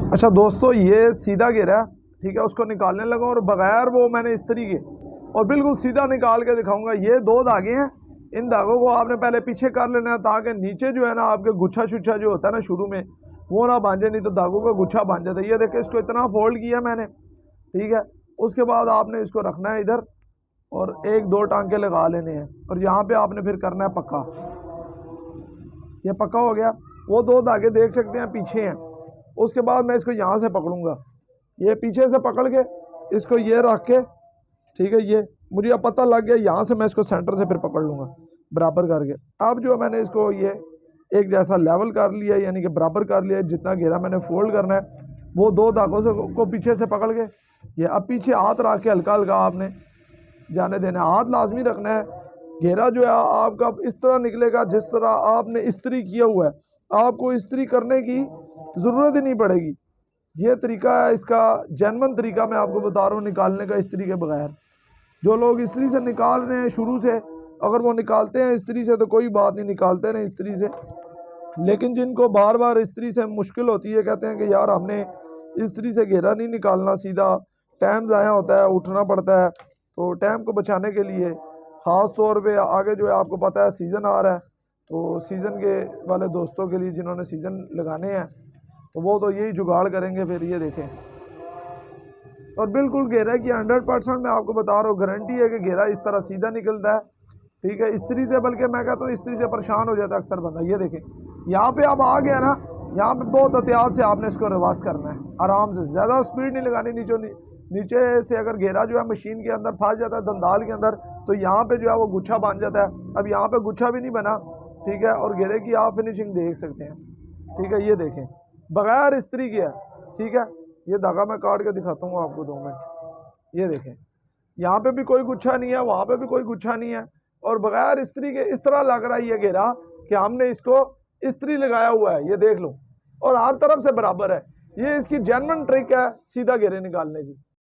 अच्छा दोस्तों, ये सीधा घेरा, ठीक है, उसको निकालने लगा और बगैर वो मैंने इस तरीके और बिल्कुल सीधा निकाल के दिखाऊंगा। ये दो धागे हैं, इन धागों को आपने पहले पीछे कर लेना है ताकि नीचे जो है ना आपके गुच्छा शुच्छा जो होता है ना शुरू में वो ना बांधे, नहीं तो धागों का गुच्छा बांध जाता है। ये देखिए, इसको इतना फोल्ड किया मैंने, ठीक है। उसके बाद आपने इसको रखना है इधर और एक दो टांके लगा लेने हैं और यहाँ पे आपने फिर करना है पक्का। ये पक्का हो गया। वो दो धागे देख सकते हैं पीछे हैं। उसके बाद मैं इसको यहाँ से पकड़ूंगा, ये पीछे से पकड़ के इसको ये रख के, ठीक है, ये मुझे अब पता लग गया। यहाँ से मैं इसको सेंटर से फिर पकड़ लूँगा बराबर करके। अब जो मैंने इसको ये एक जैसा लेवल कर लिया, यानी कि बराबर कर लिया। जितना घेरा मैंने फोल्ड करना है वो दो धागों से को पीछे से पकड़ के ये अब पीछे हाथ रख के हल्का हल्का आपने जाने देना है। हाथ लाजमी रखना है। घेरा जो है आपका इस तरह निकलेगा जिस तरह आपने इस्त्री किया हुआ है। आपको इस्त्री करने की ज़रूरत ही नहीं पड़ेगी। ये तरीका है इसका, जेन्युइन तरीका मैं आपको बता रहा हूँ निकालने का इस्त्री के बगैर। जो लोग इस्त्री से निकाल रहे हैं शुरू से, अगर वो निकालते हैं इस्त्री से तो कोई बात नहीं, निकालते नहीं इस्त्री से। लेकिन जिनको बार बार इस्त्री से मुश्किल होती है, कहते हैं कि यार हमने इस्त्री से घेरा नहीं निकालना, सीधा टाइम ज़ाया होता है, उठना पड़ता है। तो टाइम को बचाने के लिए ख़ास तौर पे आगे जो है आपको पता है सीज़न आ रहा है, तो सीज़न के वाले दोस्तों के लिए जिन्होंने सीज़न लगाने हैं तो वो तो यही जुगाड़ करेंगे। फिर ये देखें, और बिल्कुल घेरा की 100% मैं आपको बता रहा हूँ, गारंटी है कि घेरा इस तरह सीधा निकलता है, ठीक है, इस्त्री से। बल्कि मैं कहता हूँ इस्त्री से परेशान हो जाता है अक्सर बंदा। ये देखें, यहाँ पे अब आ गया ना, यहाँ पे बहुत एहतियात से आपने इसको रिवर्स करना है, आराम से, ज़्यादा स्पीड नहीं लगानी। नीचे से अगर घेरा जो है मशीन के अंदर फंस जाता है, दंदाल के अंदर, तो यहाँ पे जो है वो गुच्छा बांध जाता है। अब यहाँ पे गुच्छा भी नहीं बना, ठीक है, और घेरे की आप फिनिशिंग देख सकते हैं, ठीक है। ये देखें, बगैर इस्त्री किया, ठीक है। ये धागा मैं काट के दिखाता हूँ आपको, 2 मिनट। ये देखें, यहाँ पे भी कोई गुच्छा नहीं है, वहाँ पे भी कोई गुच्छा नहीं है, और बगैर इस्त्री के इस तरह लग रहा है ये घेरा कि हमने इसको इस्त्री लगाया हुआ है। ये देख लो, और हर तरफ से बराबर है। ये इसकी जेन्युइन ट्रिक है सीधा घेरे निकालने की।